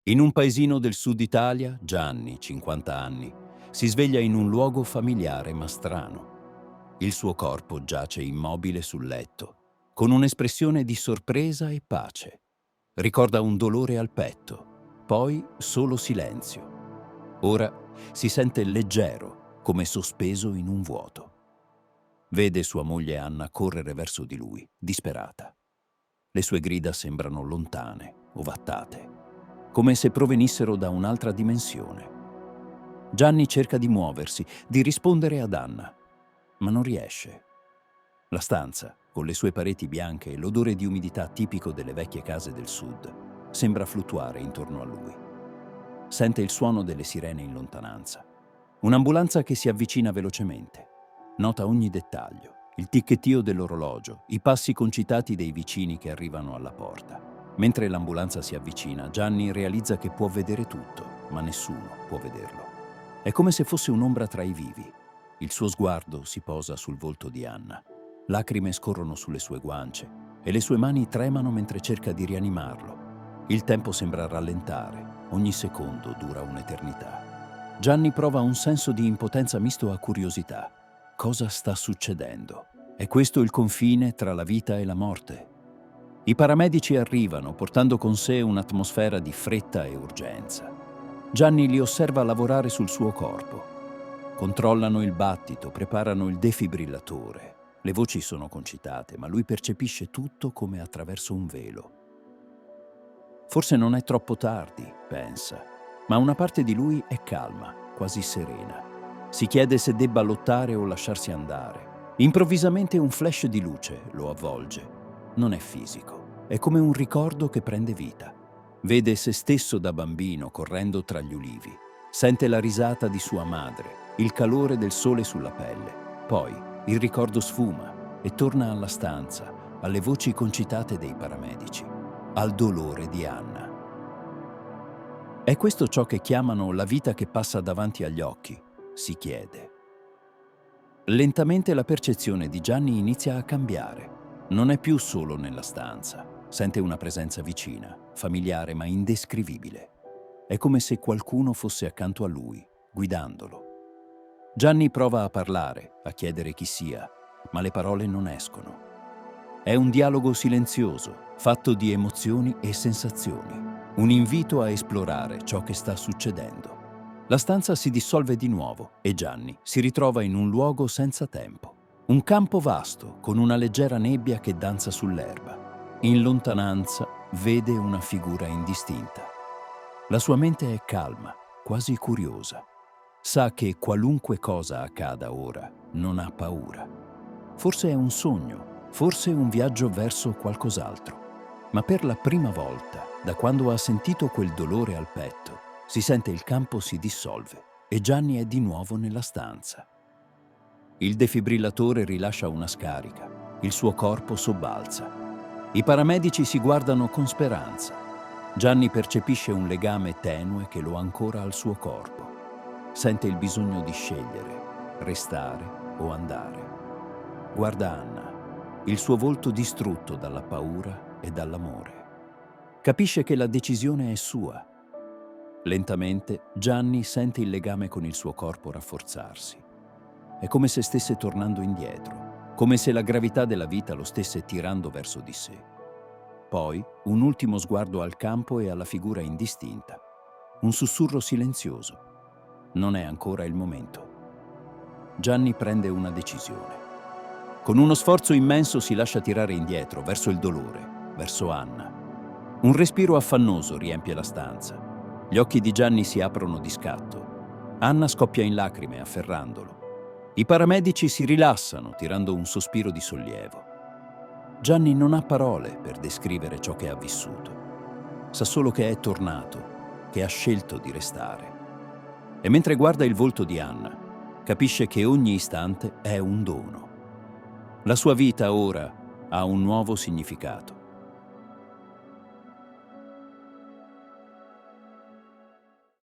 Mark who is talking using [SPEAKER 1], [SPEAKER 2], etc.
[SPEAKER 1] In un paesino del sud Italia, Gianni, 50 anni, si sveglia in un luogo familiare ma strano. Il suo corpo giace immobile sul letto, con un'espressione di sorpresa e pace. Ricorda un dolore al petto, poi solo silenzio. Ora si sente leggero, come sospeso in un vuoto. Vede sua moglie Anna correre verso di lui, disperata. Le sue grida sembrano lontane, ovattate, come se provenissero da un'altra dimensione. Gianni cerca di muoversi, di rispondere ad Anna, ma non riesce. La stanza, con le sue pareti bianche e l'odore di umidità tipico delle vecchie case del sud, sembra fluttuare intorno a lui. Sente il suono delle sirene in lontananza. Un'ambulanza che si avvicina velocemente. Nota ogni dettaglio, il ticchettio dell'orologio, i passi concitati dei vicini che arrivano alla porta. Mentre l'ambulanza si avvicina, Gianni realizza che può vedere tutto, ma nessuno può vederlo. È come se fosse un'ombra tra i vivi. Il suo sguardo si posa sul volto di Anna. Lacrime scorrono sulle sue guance e le sue mani tremano mentre cerca di rianimarlo. Il tempo sembra rallentare, ogni secondo dura un'eternità. Gianni prova un senso di impotenza misto a curiosità. Cosa sta succedendo? È questo il confine tra la vita e la morte? I paramedici arrivano, portando con sé un'atmosfera di fretta e urgenza. Gianni li osserva lavorare sul suo corpo. Controllano il battito, preparano il defibrillatore. Le voci sono concitate, ma lui percepisce tutto come attraverso un velo. Forse non è troppo tardi, pensa, ma una parte di lui è calma, quasi serena. Si chiede se debba lottare o lasciarsi andare. Improvvisamente un flash di luce lo avvolge. Non è fisico, è come un ricordo che prende vita. Vede se stesso da bambino correndo tra gli ulivi. Sente la risata di sua madre, il calore del sole sulla pelle. Poi il ricordo sfuma e torna alla stanza, alle voci concitate dei paramedici, al dolore di Anna. È questo ciò che chiamano la vita che passa davanti agli occhi? Si chiede. Lentamente la percezione di Gianni inizia a cambiare. Non è più solo nella stanza. Sente una presenza vicina, familiare ma indescrivibile. È come se qualcuno fosse accanto a lui, guidandolo. Gianni prova a parlare, a chiedere chi sia, ma le parole non escono. È un dialogo silenzioso, fatto di emozioni e sensazioni. Un invito a esplorare ciò che sta succedendo. La stanza si dissolve di nuovo e Gianni si ritrova in un luogo senza tempo. Un campo vasto, con una leggera nebbia che danza sull'erba. In lontananza vede una figura indistinta. La sua mente è calma, quasi curiosa. Sa che qualunque cosa accada ora, non ha paura. Forse è un sogno, forse un viaggio verso qualcos'altro. Ma per la prima volta, da quando ha sentito quel dolore al petto, si sente il campo si dissolve e Gianni è di nuovo nella stanza. Il defibrillatore rilascia una scarica, il suo corpo sobbalza. I paramedici si guardano con speranza. Gianni percepisce un legame tenue che lo ancora al suo corpo. Sente il bisogno di scegliere, restare o andare. Guarda Anna, il suo volto distrutto dalla paura e dall'amore. Capisce che la decisione è sua. Lentamente Gianni sente il legame con il suo corpo rafforzarsi. È come se stesse tornando indietro, come se la gravità della vita lo stesse tirando verso di sé. Poi un ultimo sguardo al campo e alla figura indistinta. Un sussurro silenzioso. Non è ancora il momento. Gianni prende una decisione. Con uno sforzo immenso si lascia tirare indietro, verso il dolore, verso Anna. Un respiro affannoso riempie la stanza. Gli occhi di Gianni si aprono di scatto. Anna scoppia in lacrime, afferrandolo. I paramedici si rilassano, tirando un sospiro di sollievo. Gianni non ha parole per descrivere ciò che ha vissuto. Sa solo che è tornato, che ha scelto di restare. E mentre guarda il volto di Anna, capisce che ogni istante è un dono. La sua vita ora ha un nuovo significato.